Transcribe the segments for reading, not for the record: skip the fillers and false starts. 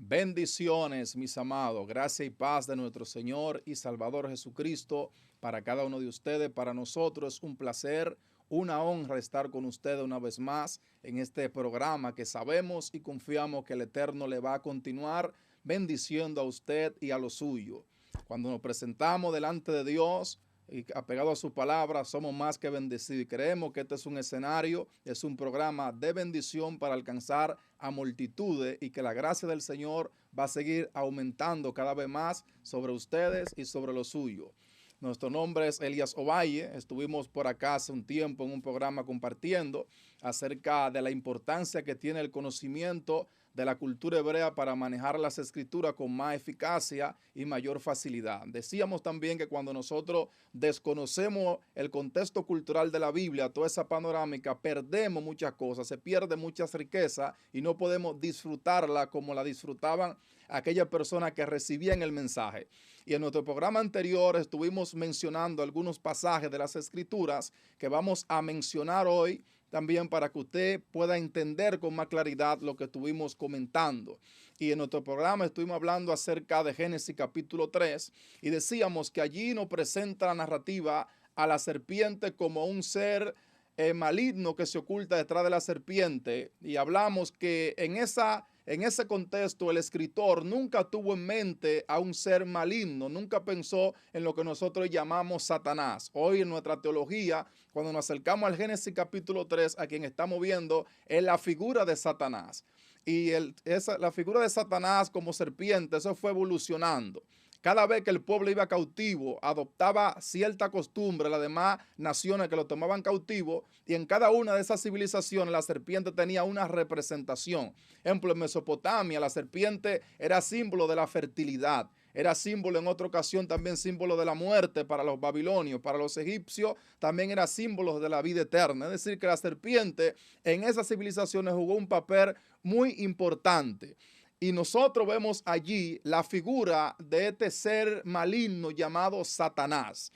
Bendiciones, mis amados. Gracia y paz de nuestro Señor y Salvador Jesucristo para cada uno de ustedes. Para nosotros es un placer, una honra estar con ustedes una vez más en este programa que sabemos y confiamos que el Eterno le va a continuar bendiciendo a usted y a lo suyo. Cuando nos presentamos delante de Dios y apegado a su palabra, somos más que bendecidos y creemos que este es un escenario, es un programa de bendición para alcanzar a multitudes y que la gracia del Señor va a seguir aumentando cada vez más sobre ustedes y sobre lo suyo. Nuestro nombre es Elías Ovalle. Estuvimos por acá hace un tiempo en un programa compartiendo acerca de la importancia que tiene el conocimiento de la cultura hebrea para manejar las escrituras con más eficacia y mayor facilidad. Decíamos también que cuando nosotros desconocemos el contexto cultural de la Biblia, toda esa panorámica, perdemos muchas cosas, se pierde muchas riquezas y no podemos disfrutarla como la disfrutaban aquellas personas que recibían el mensaje. Y en nuestro programa anterior estuvimos mencionando algunos pasajes de las Escrituras que vamos a mencionar hoy también para que usted pueda entender con más claridad lo que estuvimos comentando. Y en nuestro programa estuvimos hablando acerca de Génesis capítulo 3 y decíamos que allí nos presenta la narrativa a la serpiente como un ser maligno que se oculta detrás de la serpiente, y hablamos que en ese contexto el escritor nunca tuvo en mente a un ser maligno, nunca pensó en lo que nosotros llamamos Satanás. Hoy en nuestra teología, cuando nos acercamos al Génesis capítulo 3, a quien estamos viendo es la figura de Satanás. Y la figura de Satanás como serpiente, eso fue evolucionando. Cada vez que el pueblo iba cautivo, adoptaba cierta costumbre, las demás naciones que lo tomaban cautivo, y en cada una de esas civilizaciones la serpiente tenía una representación. Ejemplo, en Mesopotamia la serpiente era símbolo de la fertilidad, era símbolo en otra ocasión también símbolo de la muerte para los babilonios, para los egipcios también era símbolo de la vida eterna. Es decir, que la serpiente en esas civilizaciones jugó un papel muy importante. Y nosotros vemos allí la figura de este ser maligno llamado Satanás.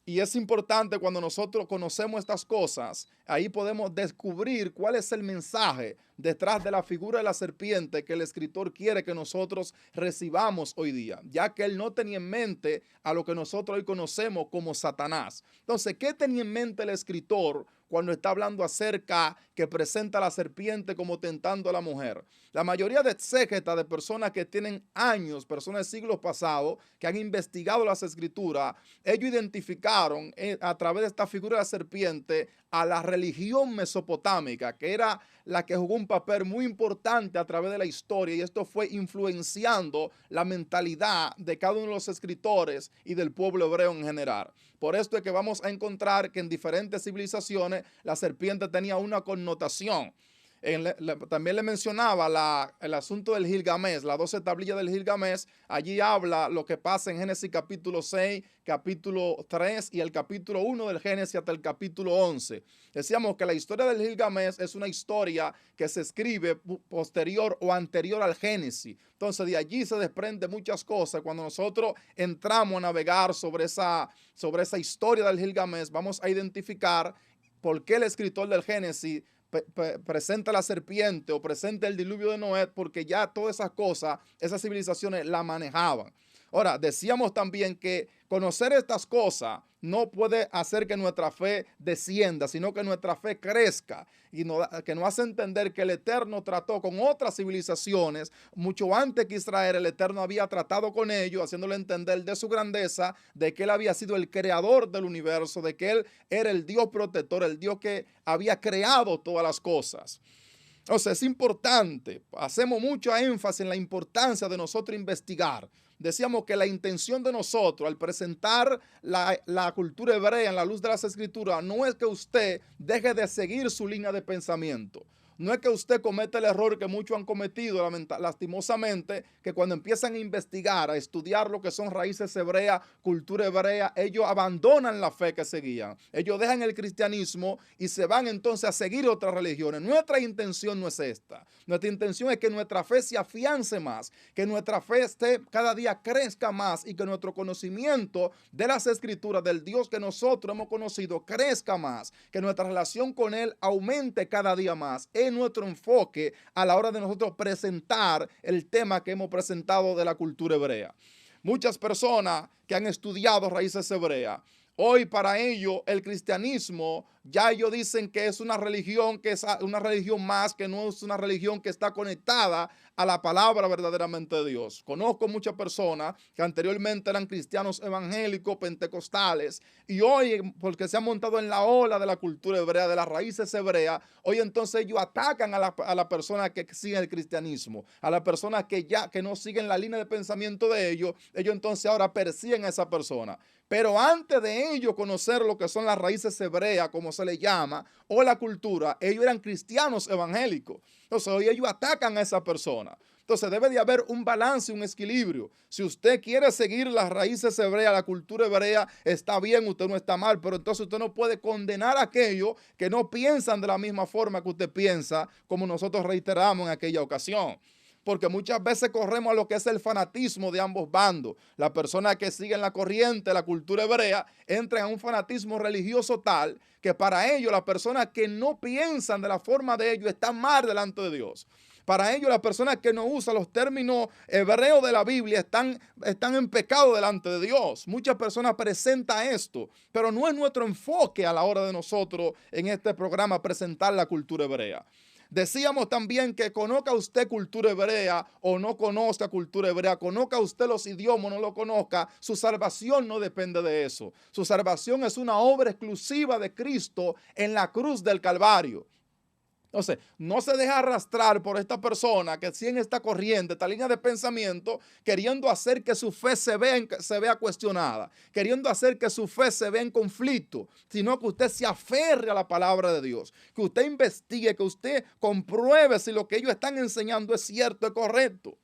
Y es importante cuando nosotros conocemos estas cosas, ahí podemos descubrir cuál es el mensaje detrás de la figura de la serpiente que el escritor quiere que nosotros recibamos hoy día, ya que él no tenía en mente a lo que nosotros hoy conocemos como Satanás. Entonces, ¿qué tenía en mente el escritor cuando está hablando acerca que presenta a la serpiente como tentando a la mujer? La mayoría de exégetas, de personas que tienen años, personas de siglos pasados, que han investigado las escrituras, ellos identificaron a través de esta figura de la serpiente a la religión mesopotámica, que era la que jugó un papel muy importante a través de la historia, y esto fue influenciando la mentalidad de cada uno de los escritores y del pueblo hebreo en general. Por esto es que vamos a encontrar que en diferentes civilizaciones la serpiente tenía una connotación. También le mencionaba el asunto del Gilgamesh, las 12 tablillas del Gilgamesh. Allí habla lo que pasa en Génesis capítulo 6, capítulo 3 y el capítulo 1 del Génesis hasta el capítulo 11. Decíamos que la historia del Gilgamesh es una historia que se escribe posterior o anterior al Génesis. Entonces de allí se desprende muchas cosas. Cuando nosotros entramos a navegar sobre esa historia del Gilgamesh, vamos a identificar por qué el escritor del Génesis presenta la serpiente o presenta el diluvio de Noé, porque ya todas esas cosas, esas civilizaciones la manejaban. Ahora, decíamos también que conocer estas cosas no puede hacer que nuestra fe descienda, sino que nuestra fe crezca, y que nos hace entender que el Eterno trató con otras civilizaciones mucho antes que Israel. El Eterno había tratado con ellos, haciéndole entender de su grandeza, de que Él había sido el creador del universo, de que Él era el Dios protector, el Dios que había creado todas las cosas. O sea, es importante, hacemos mucho énfasis en la importancia de nosotros investigar. Decíamos que la intención de nosotros al presentar la cultura hebrea en la luz de las escrituras no es que usted deje de seguir su línea de pensamiento. No es que usted cometa el error que muchos han cometido lastimosamente, que cuando empiezan a investigar, a estudiar lo que son raíces hebreas, cultura hebrea, ellos abandonan la fe que seguían. Ellos dejan el cristianismo y se van entonces a seguir otras religiones. Nuestra intención no es esta. Nuestra intención es que nuestra fe se afiance más, que nuestra fe cada día crezca más, y que nuestro conocimiento de las escrituras, del Dios que nosotros hemos conocido, crezca más, que nuestra relación con Él aumente cada día más. es nuestro enfoque a la hora de nosotros presentar el tema que hemos presentado de la cultura hebrea. Muchas personas que han estudiado raíces hebreas, hoy para ellos el cristianismo, ya ellos dicen que es una religión más, que no es una religión que está conectada a la palabra verdaderamente de Dios. Conozco muchas personas que anteriormente eran cristianos evangélicos, pentecostales, y hoy, porque se han montado en la ola de la cultura hebrea, de las raíces hebreas, hoy entonces ellos atacan a la persona que sigue el cristianismo, a la persona que no siguen la línea de pensamiento de ellos entonces ahora persiguen a esa persona. Pero antes de ellos conocer lo que son las raíces hebreas, como se le llama, o la cultura, ellos eran cristianos evangélicos. Entonces hoy ellos atacan a esa persona. Entonces debe de haber un balance, un equilibrio. Si usted quiere seguir las raíces hebreas, la cultura hebrea, está bien, usted no está mal, pero entonces usted no puede condenar a aquellos que no piensan de la misma forma que usted piensa, como nosotros reiteramos en aquella ocasión. Porque muchas veces corremos a lo que es el fanatismo de ambos bandos. Las personas que siguen la corriente, la cultura hebrea, entran a un fanatismo religioso tal que para ellos las personas que no piensan de la forma de ellos están mal delante de Dios. Para ellos las personas que no usan los términos hebreos de la Biblia están en pecado delante de Dios. Muchas personas presentan esto, pero no es nuestro enfoque a la hora de nosotros en este programa presentar la cultura hebrea. Decíamos también que conozca usted cultura hebrea o no conozca cultura hebrea, conozca usted los idiomas o no lo conozca, su salvación no depende de eso. Su salvación es una obra exclusiva de Cristo en la cruz del Calvario. Entonces, no se deja arrastrar por esta persona que sigue en esta corriente, esta línea de pensamiento, queriendo hacer que su fe se vea cuestionada, queriendo hacer que su fe se vea en conflicto, sino que usted se aferre a la palabra de Dios, que usted investigue, que usted compruebe si lo que ellos están enseñando es cierto, es correcto.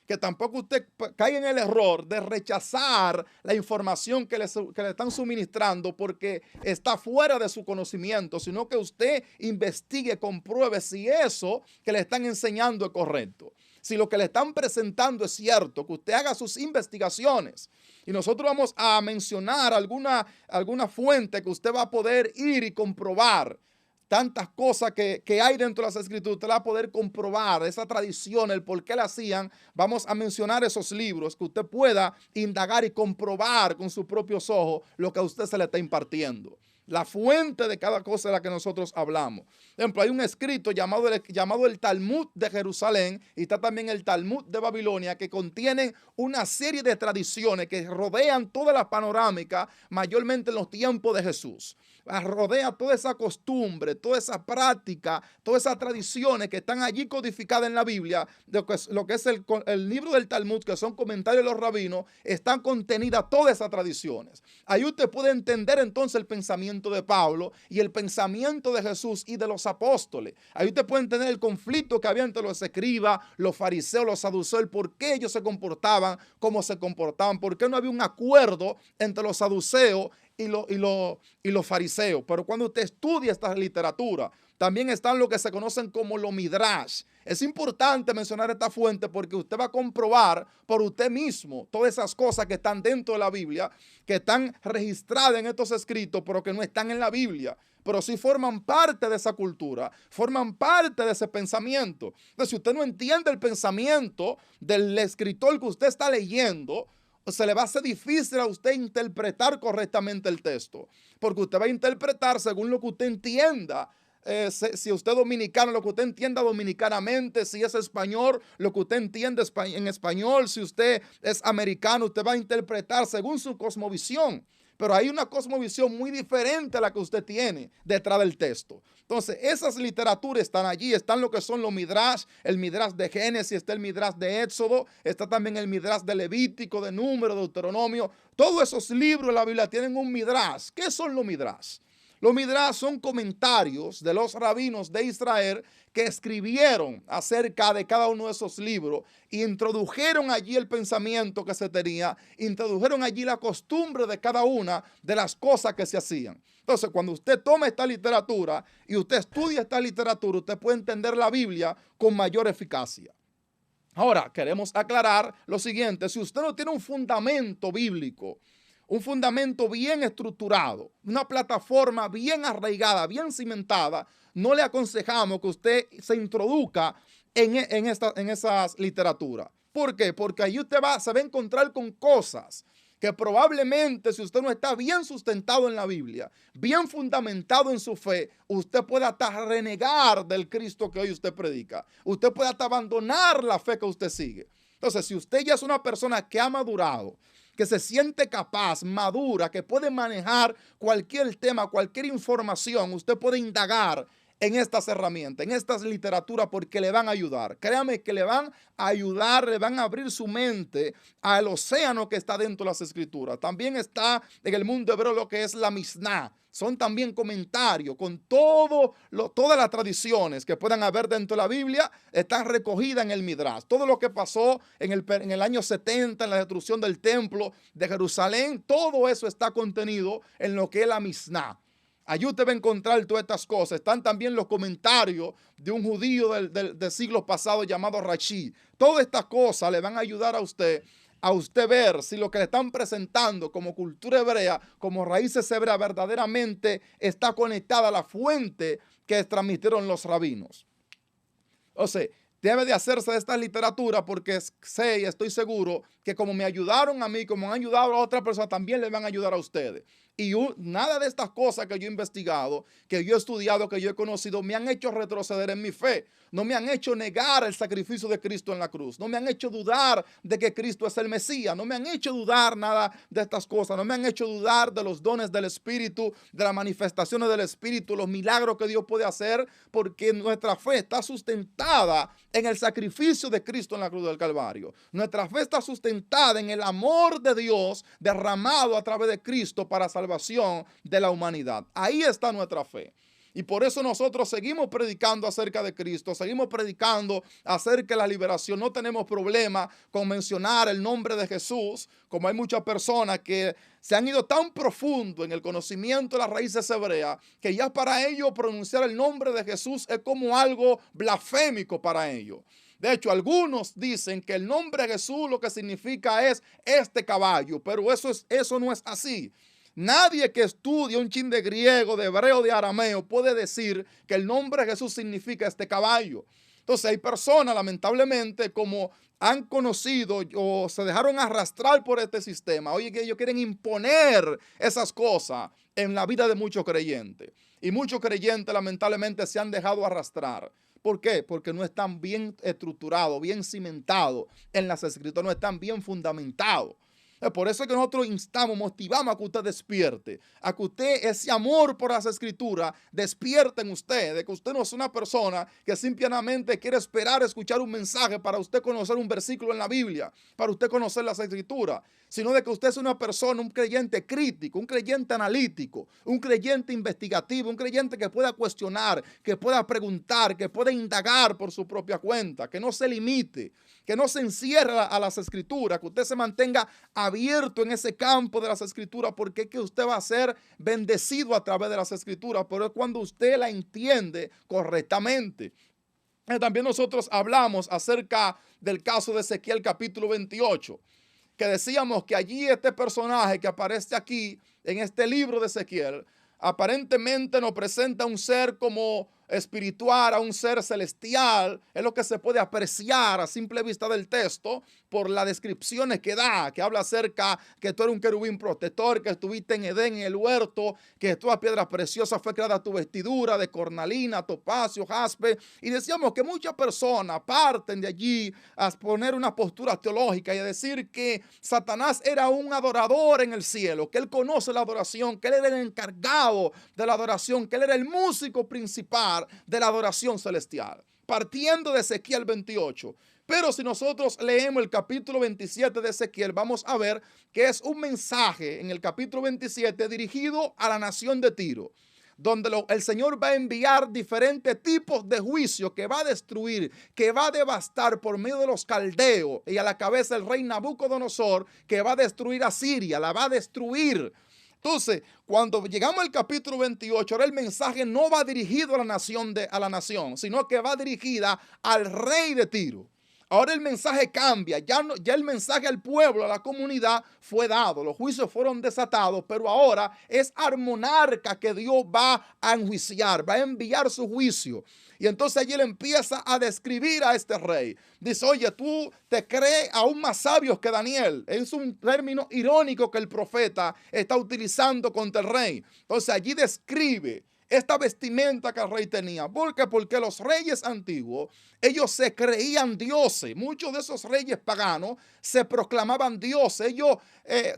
Que tampoco usted caiga en el error de rechazar la información que le están suministrando porque está fuera de su conocimiento, sino que usted investigue, compruebe si eso que le están enseñando es correcto. Si lo que le están presentando es cierto, que usted haga sus investigaciones. Y nosotros vamos a mencionar alguna fuente que usted va a poder ir y comprobar. Tantas cosas que hay dentro de las escrituras, usted va a poder comprobar esa tradición, el por qué la hacían. Vamos a mencionar esos libros que usted pueda indagar y comprobar con sus propios ojos lo que a usted se le está impartiendo. La fuente de cada cosa de la que nosotros hablamos. Por ejemplo, hay un escrito llamado el Talmud de Jerusalén y está también el Talmud de Babilonia, que contienen una serie de tradiciones que rodean toda la panorámica, mayormente en los tiempos de Jesús. Rodea toda esa costumbre, toda esa práctica, todas esas tradiciones que están allí codificadas en la Biblia, lo que es el libro del Talmud, que son comentarios de los rabinos, están contenidas todas esas tradiciones. Ahí usted puede entender entonces el pensamiento de Pablo y el pensamiento de Jesús y de los apóstoles. Ahí usted puede entender el conflicto que había entre los escribas, los fariseos, los saduceos, el por qué ellos se comportaban, cómo se comportaban, por qué no había un acuerdo entre los saduceos y los fariseos. Pero cuando usted estudia esta literatura, también están lo que se conocen como los midrash. Es importante mencionar esta fuente porque usted va a comprobar por usted mismo todas esas cosas que están dentro de la Biblia, que están registradas en estos escritos, pero que no están en la Biblia, pero sí forman parte de esa cultura, forman parte de ese pensamiento. Entonces, si usted no entiende el pensamiento del escritor que usted está leyendo, se le va a hacer difícil a usted interpretar correctamente el texto, porque usted va a interpretar según lo que usted entienda. Si usted es dominicano, lo que usted entienda dominicanamente. Si es español, lo que usted entiende en español. Si usted es americano, usted va a interpretar según su cosmovisión. Pero hay una cosmovisión muy diferente a la que usted tiene detrás del texto. Entonces, esas literaturas están allí. Están lo que son los midrash, el midrash de Génesis, está el midrash de Éxodo, está también el midrash de Levítico, de Número, de Deuteronomio. Todos esos libros de la Biblia tienen un midrash. ¿Qué son los midrash? Los midrash son comentarios de los rabinos de Israel que escribieron acerca de cada uno de esos libros e introdujeron allí el pensamiento que se tenía, introdujeron allí la costumbre de cada una de las cosas que se hacían. Entonces, cuando usted toma esta literatura y usted estudia esta literatura, usted puede entender la Biblia con mayor eficacia. Ahora, queremos aclarar lo siguiente: si usted no tiene un fundamento bíblico, un fundamento bien estructurado, una plataforma bien arraigada, bien cimentada, no le aconsejamos que usted se introduzca en esas literaturas. ¿Por qué? Porque ahí usted se va a encontrar con cosas que probablemente, si usted no está bien sustentado en la Biblia, bien fundamentado en su fe, usted puede hasta renegar del Cristo que hoy usted predica. Usted puede hasta abandonar la fe que usted sigue. Entonces, si usted ya es una persona que ha madurado, que se siente capaz, madura, que puede manejar cualquier tema, cualquier información, usted puede indagar en estas herramientas, en estas literaturas, porque le van a ayudar. Créame que le van a ayudar, le van a abrir su mente al océano que está dentro de las Escrituras. También está en el mundo hebreo lo que es la Misná. Son también comentarios con todas las tradiciones que puedan haber dentro de la Biblia, están recogidas en el Midrash. Todo lo que pasó en el año 70, en la destrucción del templo de Jerusalén, todo eso está contenido en lo que es la Misná. Allí usted va a encontrar todas estas cosas. Están también los comentarios de un judío del siglo pasado llamado Rashi. Todas estas cosas le van a ayudar a usted ver si lo que le están presentando como cultura hebrea, como raíces hebreas, verdaderamente está conectada a la fuente que transmitieron los rabinos. O sea, debe de hacerse de esta literatura porque sé y estoy seguro que como me ayudaron a mí, como han ayudado a otras personas, también les van a ayudar a ustedes. Y nada de estas cosas que yo he investigado, que yo he estudiado, que yo he conocido, me han hecho retroceder en mi fe. No me han hecho negar el sacrificio de Cristo en la cruz. No me han hecho dudar de que Cristo es el Mesías. No me han hecho dudar nada de estas cosas. No me han hecho dudar de los dones del Espíritu, de las manifestaciones del Espíritu, los milagros que Dios puede hacer, porque nuestra fe está sustentada en el sacrificio de Cristo en la cruz del Calvario. Nuestra fe está sustentada en el amor de Dios derramado a través de Cristo para salvación de la humanidad. Ahí está nuestra fe. Y por eso nosotros seguimos predicando acerca de Cristo, seguimos predicando acerca de la liberación. No tenemos problema con mencionar el nombre de Jesús, como hay muchas personas que se han ido tan profundo en el conocimiento de las raíces hebreas, que ya para ellos pronunciar el nombre de Jesús es como algo blasfémico para ellos. De hecho, algunos dicen que el nombre de Jesús lo que significa es este caballo, pero eso no es así. Nadie que estudie un chin de griego, de hebreo, de arameo puede decir que el nombre de Jesús significa este caballo. Entonces hay personas, lamentablemente, como han conocido o se dejaron arrastrar por este sistema, oye, que ellos quieren imponer esas cosas en la vida de muchos creyentes. Y muchos creyentes, lamentablemente, se han dejado arrastrar. ¿Por qué? Porque no están bien estructurados, bien cimentados en las Escrituras, no están bien fundamentados. Por eso es que nosotros instamos, motivamos a que usted despierte, a que usted ese amor por las Escrituras despierte en usted, de que usted no es una persona que simplemente quiere esperar escuchar un mensaje para usted conocer un versículo en la Biblia, para usted conocer las Escrituras, sino de que usted es una persona, un creyente crítico, un creyente analítico, un creyente investigativo, un creyente que pueda cuestionar, que pueda preguntar, que pueda indagar por su propia cuenta, que no se limite, que no se encierre a las Escrituras, que usted se mantenga abierto en ese campo de las Escrituras, porque es que usted va a ser bendecido a través de las Escrituras, pero es cuando usted la entiende correctamente. También nosotros hablamos acerca del caso de Ezequiel capítulo 28, que decíamos que allí este personaje que aparece aquí en este libro de Ezequiel, aparentemente nos presenta un ser como espiritual, a un ser celestial. Es lo que se puede apreciar a simple vista del texto por las descripciones que da, que habla acerca que tú eres un querubín protector, que estuviste en Edén, en el huerto, que todas piedras preciosas fue creada tu vestidura de cornalina, topacio, jaspe. Y decíamos que muchas personas parten de allí a poner una postura teológica y a decir que Satanás era un adorador en el cielo, que él conoce la adoración, que él era el encargado de la adoración, que él era el músico principal de la adoración celestial, partiendo de Ezequiel 28. Pero si nosotros leemos el capítulo 27 de Ezequiel, vamos a ver que es un mensaje en el capítulo 27 dirigido a la nación de Tiro, donde el Señor va a enviar diferentes tipos de juicio que va a destruir, que va a devastar por medio de los caldeos, y a la cabeza el rey Nabucodonosor, que va a destruir a Siria, la va a destruir. Entonces, cuando llegamos al capítulo 28, ahora el mensaje no va dirigido a la nación, sino que va dirigida al rey de Tiro. Ahora el mensaje cambia, ya el mensaje al pueblo, a la comunidad fue dado, los juicios fueron desatados, pero ahora es al monarca que Dios va a enjuiciar, va a enviar su juicio. Y entonces allí él empieza a describir a este rey. Dice, oye, tú te crees aún más sabios que Daniel. Es un término irónico que el profeta está utilizando contra el rey. Entonces allí describe esta vestimenta que el rey tenía. ¿Por qué? Porque los reyes antiguos, ellos se creían dioses. Muchos de esos reyes paganos se proclamaban dioses. Ellos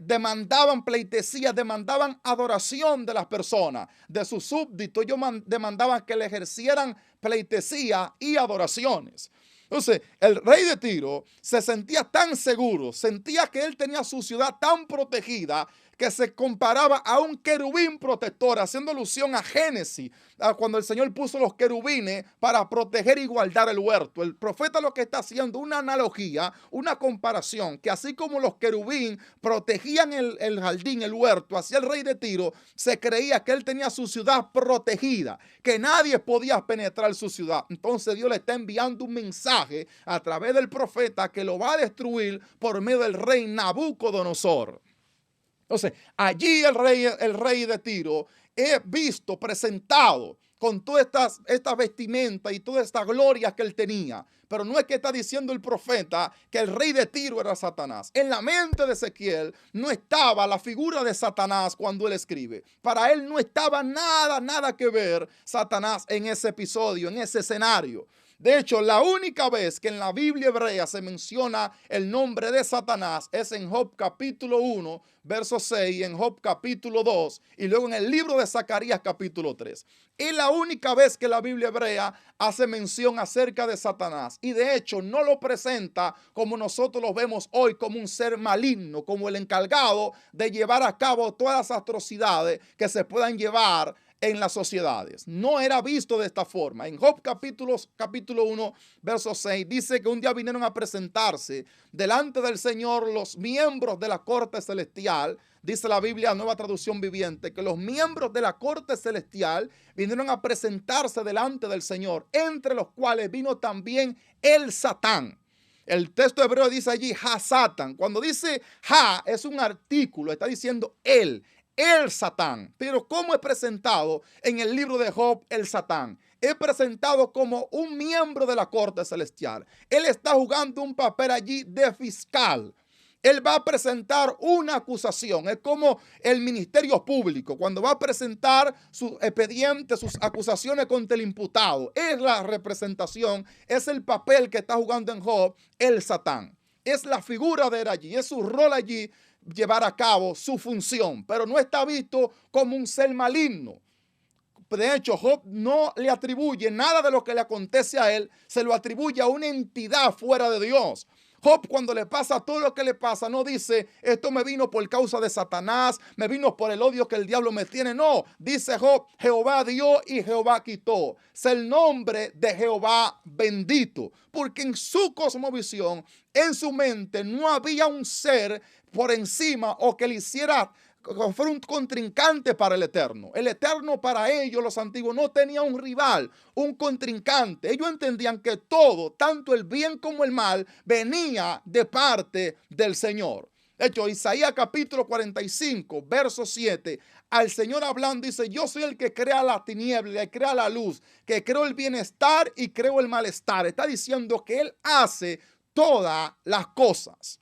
demandaban pleitesía, demandaban adoración de las personas, de sus súbditos. Ellos demandaban que le ejercieran pleitesía y adoraciones. Entonces, el rey de Tiro se sentía tan seguro, sentía que él tenía su ciudad tan protegida, que se comparaba a un querubín protector, haciendo alusión a Génesis, cuando el Señor puso los querubines para proteger y guardar el huerto. El profeta lo que está haciendo una analogía, una comparación, que así como los querubín protegían el jardín, el huerto, así el rey de Tiro se creía que él tenía su ciudad protegida, que nadie podía penetrar su ciudad. Entonces Dios le está enviando un mensaje a través del profeta que lo va a destruir por medio del rey Nabucodonosor. Entonces, allí el rey de Tiro es visto, presentado con todas estas vestimentas y todas estas glorias que él tenía. Pero no es que está diciendo el profeta que el rey de Tiro era Satanás. En la mente de Ezequiel no estaba la figura de Satanás cuando él escribe. Para él no estaba nada que ver Satanás en ese episodio, en ese escenario. De hecho, la única vez que en la Biblia hebrea se menciona el nombre de Satanás es en Job capítulo 1, verso 6, en Job capítulo 2 y luego en el libro de Zacarías capítulo 3. Es la única vez que la Biblia hebrea hace mención acerca de Satanás y de hecho no lo presenta como nosotros lo vemos hoy, como un ser maligno, como el encargado de llevar a cabo todas las atrocidades que se puedan llevar en las sociedades. No era visto de esta forma. En Job capítulo 1, verso 6, dice que un día vinieron a presentarse delante del Señor los miembros de la corte celestial. Dice la Biblia, Nueva Traducción Viviente, que los miembros de la corte celestial vinieron a presentarse delante del Señor, entre los cuales vino también el Satán. El texto hebreo dice allí, ha Satan. Cuando dice ha, es un artículo, está diciendo él. El Satán. Pero ¿cómo es presentado en el libro de Job el Satán? Es presentado como un miembro de la corte celestial. Él está jugando un papel allí de fiscal. Él va a presentar una acusación. Es como el ministerio público, cuando va a presentar sus expedientes, sus acusaciones contra el imputado. Es la representación, es el papel que está jugando en Job el Satán. Es la figura de él allí, es su rol allí, llevar a cabo su función, pero no está visto como un ser maligno. De hecho, Job no le atribuye nada de lo que le acontece a él, se lo atribuye a una entidad fuera de Dios. Job, cuando le pasa todo lo que le pasa, no dice, esto me vino por causa de Satanás, me vino por el odio que el diablo me tiene. No, dice Job, Jehová dio y Jehová quitó. Es el nombre de Jehová bendito, porque en su cosmovisión, en su mente, no había un ser por encima o que le hiciera, fuera un contrincante para el Eterno. El Eterno para ellos, los antiguos, no tenía un rival, un contrincante. Ellos entendían que todo, tanto el bien como el mal, venía de parte del Señor. De hecho, Isaías capítulo 45, verso 7, al Señor hablando dice, yo soy el que crea la tiniebla y crea la luz, que creo el bienestar y creo el malestar. Está diciendo que Él hace todas las cosas.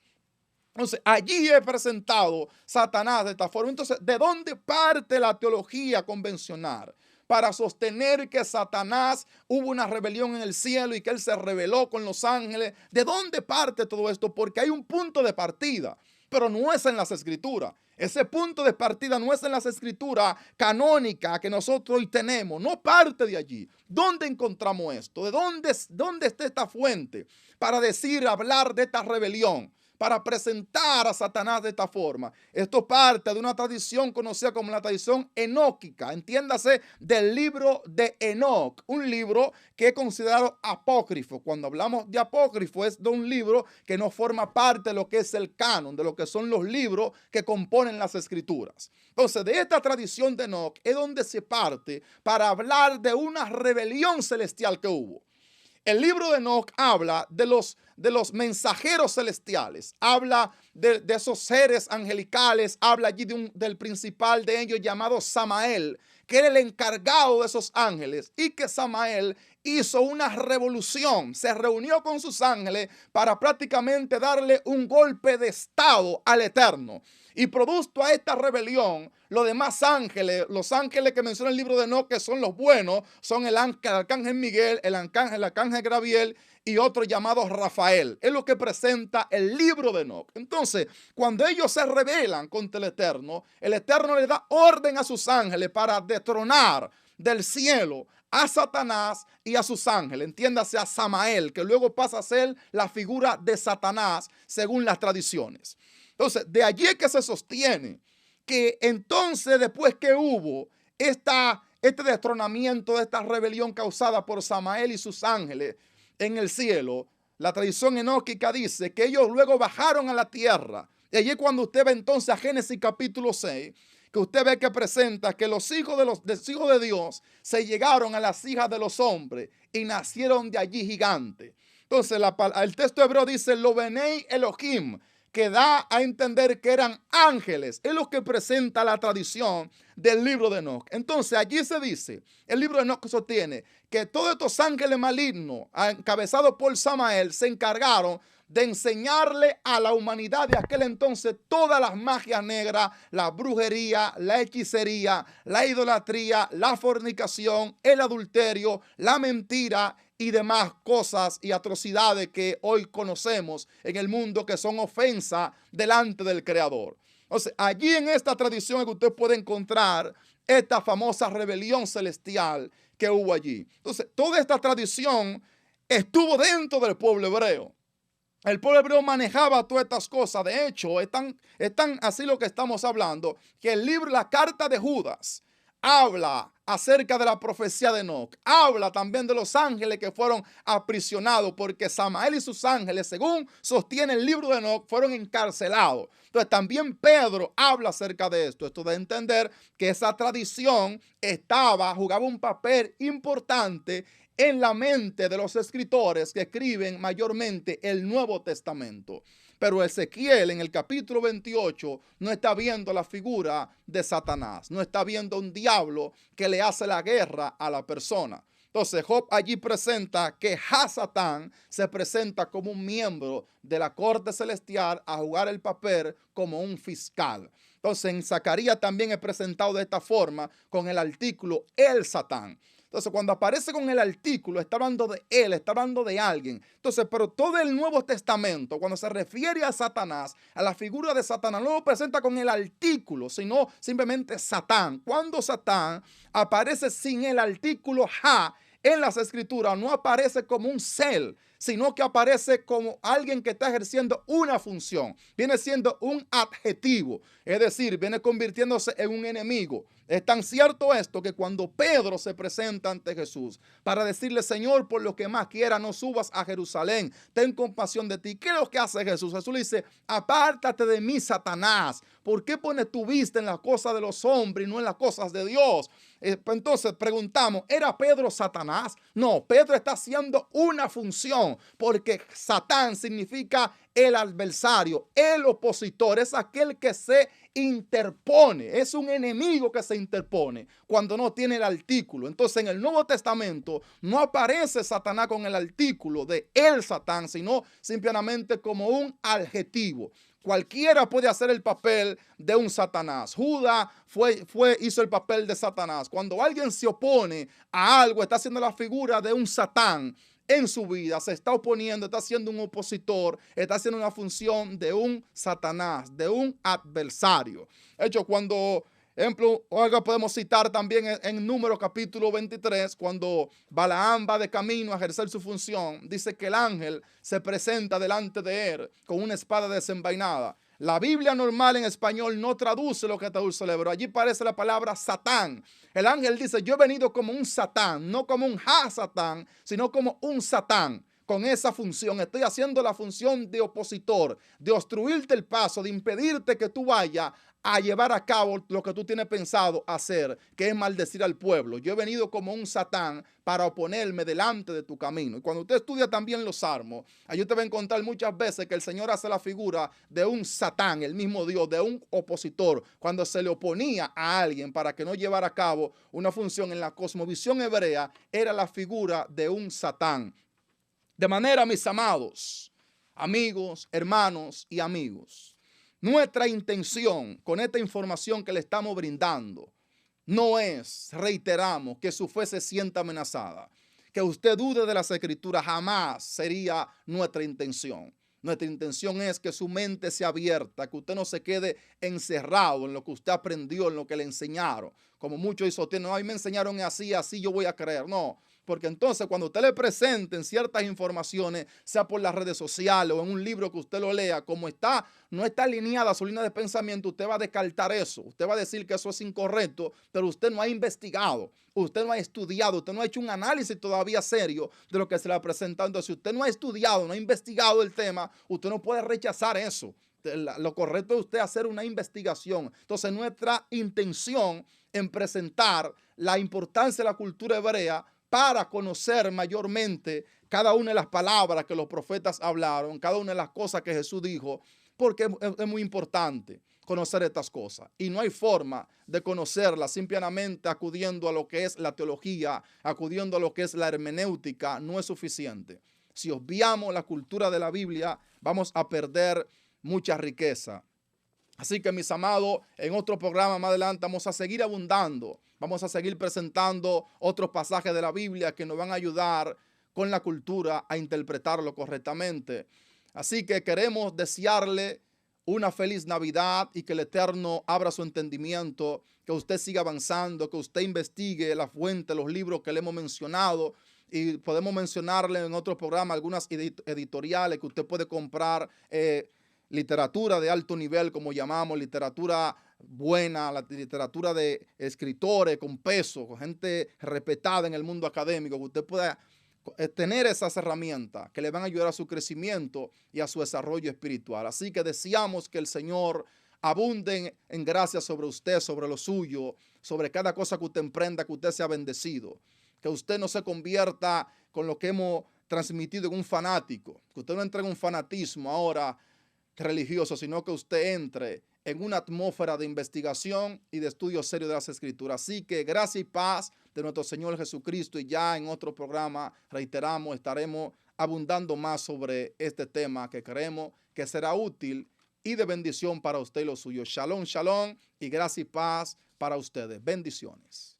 Entonces, allí he presentado Satanás de esta forma. Entonces, ¿de dónde parte la teología convencional para sostener que Satanás hubo una rebelión en el cielo y que él se rebeló con los ángeles? ¿De dónde parte todo esto? Porque hay un punto de partida, pero no es en las Escrituras. Ese punto de partida no es en las Escrituras canónicas que nosotros hoy tenemos. No parte de allí. ¿Dónde encontramos esto? ¿De dónde está esta fuente para decir, hablar de esta rebelión? Para presentar a Satanás de esta forma. Esto parte de una tradición conocida como la tradición enóquica, entiéndase del libro de Enoc, un libro que es considerado apócrifo. Cuando hablamos de apócrifo es de un libro que no forma parte de lo que es el canon, de lo que son los libros que componen las Escrituras. Entonces, de esta tradición de Enoc es donde se parte para hablar de una rebelión celestial que hubo. El libro de Enoc habla de los mensajeros celestiales, habla de esos seres angelicales, habla allí del principal de ellos llamado Samael, que era el encargado de esos ángeles, y que Samael hizo una revolución, se reunió con sus ángeles para prácticamente darle un golpe de estado al Eterno. Y producto a esta rebelión, los demás ángeles, los ángeles que menciona el libro de Enoc, que son los buenos, son el arcángel Miguel, el arcángel Gabriel y otro llamado Rafael. Es lo que presenta el libro de Enoc. Entonces, cuando ellos se rebelan contra el Eterno le da orden a sus ángeles para destronar del cielo a Satanás y a sus ángeles. Entiéndase, a Samael, que luego pasa a ser la figura de Satanás según las tradiciones. Entonces, de allí es que se sostiene que entonces, después que hubo este destronamiento de esta rebelión causada por Samael y sus ángeles en el cielo, la tradición enóquica dice que ellos luego bajaron a la tierra. Y allí cuando usted ve entonces a Génesis capítulo 6, que usted ve que presenta que los hijos de Dios se llegaron a las hijas de los hombres y nacieron de allí gigantes. Entonces el texto hebreo dice Lo Benei Elohim, que da a entender que eran ángeles. Es lo que presenta la tradición del libro de Enoc. Entonces allí se dice, el libro de Enoc sostiene que todos estos ángeles malignos, encabezados por Samael, se encargaron de enseñarle a la humanidad de aquel entonces todas las magias negras, la brujería, la hechicería, la idolatría, la fornicación, el adulterio, la mentira y demás cosas y atrocidades que hoy conocemos en el mundo, que son ofensa delante del Creador. Entonces, allí en esta tradición es que usted puede encontrar esta famosa rebelión celestial que hubo allí. Entonces, toda esta tradición estuvo dentro del pueblo hebreo. El pueblo hebreo manejaba todas estas cosas. De hecho, están así lo que estamos hablando, que el libro, la carta de Judas, habla acerca de la profecía de Enoc. Habla también de los ángeles que fueron aprisionados, porque Samael y sus ángeles, según sostiene el libro de Enoc, fueron encarcelados. Entonces también Pedro habla acerca de esto. Esto de entender que esa tradición jugaba un papel importante en la mente de los escritores que escriben mayormente el Nuevo Testamento. Pero Ezequiel en el capítulo 28 no está viendo la figura de Satanás, no está viendo un diablo que le hace la guerra a la persona. Entonces Job allí presenta que Hasatán se presenta como un miembro de la corte celestial a jugar el papel como un fiscal. Entonces en Zacarías también es presentado de esta forma con el artículo el Satán. Entonces, cuando aparece con el artículo, está hablando de él, está hablando de alguien. Entonces, pero todo el Nuevo Testamento, cuando se refiere a Satanás, a la figura de Satanás, no lo presenta con el artículo, sino simplemente Satán. Cuando Satán aparece sin el artículo ja en las escrituras, no aparece como un ser, sino que aparece como alguien que está ejerciendo una función. Viene siendo un adjetivo, es decir, viene convirtiéndose en un enemigo. Es tan cierto esto que cuando Pedro se presenta ante Jesús para decirle, Señor, por lo que más quiera, no subas a Jerusalén, ten compasión de ti. ¿Qué es lo que hace Jesús? Jesús le dice, apártate de mí, Satanás. ¿Por qué pones tu vista en las cosas de los hombres y no en las cosas de Dios? Entonces preguntamos, ¿era Pedro Satanás? No, Pedro está haciendo una función, porque Satán significa el adversario, el opositor, es aquel que se interpone, es un enemigo que se interpone cuando no tiene el artículo. Entonces en el Nuevo Testamento no aparece Satanás con el artículo de el Satán, sino simplemente como un adjetivo. Cualquiera puede hacer el papel de un Satanás. Judas hizo el papel de Satanás. Cuando alguien se opone a algo, está haciendo la figura de un Satán en su vida, se está oponiendo, está siendo un opositor, está haciendo una función de un Satanás, de un adversario. De hecho, cuando, ejemplo, podemos citar también en Números capítulo 23, cuando Balaam va de camino a ejercer su función, dice que el ángel se presenta delante de él con una espada desenvainada. La Biblia normal en español no traduce lo que traduce el hebreo. Allí aparece la palabra Satán. El ángel dice, yo he venido como un Satán, no como un Satán, sino como un Satán. Con esa función, estoy haciendo la función de opositor, de obstruirte el paso, de impedirte que tú vayas a llevar a cabo lo que tú tienes pensado hacer, que es maldecir al pueblo. Yo he venido como un Satán para oponerme delante de tu camino. Y cuando usted estudia también los Salmos, ahí usted va a encontrar muchas veces que el Señor hace la figura de un Satán, el mismo Dios, de un opositor, cuando se le oponía a alguien para que no llevara a cabo una función en la cosmovisión hebrea, era la figura de un Satán. De manera, mis amados, amigos, hermanos y amigos, nuestra intención con esta información que le estamos brindando no es, reiteramos, que su fe se sienta amenazada. Que usted dude de las escrituras jamás sería nuestra intención. Nuestra intención es que su mente sea abierta, que usted no se quede encerrado en lo que usted aprendió, en lo que le enseñaron. Como muchos sostienen, ay, me enseñaron así, así yo voy a creer. No, porque entonces cuando usted le presenten ciertas informaciones, sea por las redes sociales o en un libro que usted lo lea, como no está alineada a su línea de pensamiento, usted va a descartar eso. Usted va a decir que eso es incorrecto, pero usted no ha investigado, usted no ha estudiado, usted no ha hecho un análisis todavía serio de lo que se le ha presentado. Entonces, si usted no ha estudiado, no ha investigado el tema, usted no puede rechazar eso. Lo correcto es usted hacer una investigación. Entonces, nuestra intención en presentar la importancia de la cultura hebrea para conocer mayormente cada una de las palabras que los profetas hablaron, cada una de las cosas que Jesús dijo, porque es muy importante conocer estas cosas. Y no hay forma de conocerlas simplemente acudiendo a lo que es la teología, acudiendo a lo que es la hermenéutica, no es suficiente. Si obviamos la cultura de la Biblia, vamos a perder mucha riqueza. Así que, mis amados, en otro programa más adelante vamos a seguir abundando. Vamos a seguir presentando otros pasajes de la Biblia que nos van a ayudar con la cultura a interpretarlo correctamente. Así que queremos desearle una feliz Navidad y que el Eterno abra su entendimiento, que usted siga avanzando, que usted investigue la fuente, los libros que le hemos mencionado. Y podemos mencionarle en otro programa algunas editoriales que usted puede comprar, literatura de alto nivel, como llamamos, literatura buena, la literatura de escritores con peso, con gente respetada en el mundo académico, que usted pueda tener esas herramientas que le van a ayudar a su crecimiento y a su desarrollo espiritual. Así que deseamos que el Señor abunde en gracia sobre usted, sobre lo suyo, sobre cada cosa que usted emprenda, que usted sea bendecido, que usted no se convierta con lo que hemos transmitido en un fanático, que usted no entre en un fanatismo ahora religioso, sino que usted entre en una atmósfera de investigación y de estudio serio de las Escrituras. Así que gracia y paz de nuestro Señor Jesucristo, y ya en otro programa, reiteramos, estaremos abundando más sobre este tema que creemos que será útil y de bendición para usted y los suyos. Shalom, shalom, y gracia y paz para ustedes. Bendiciones.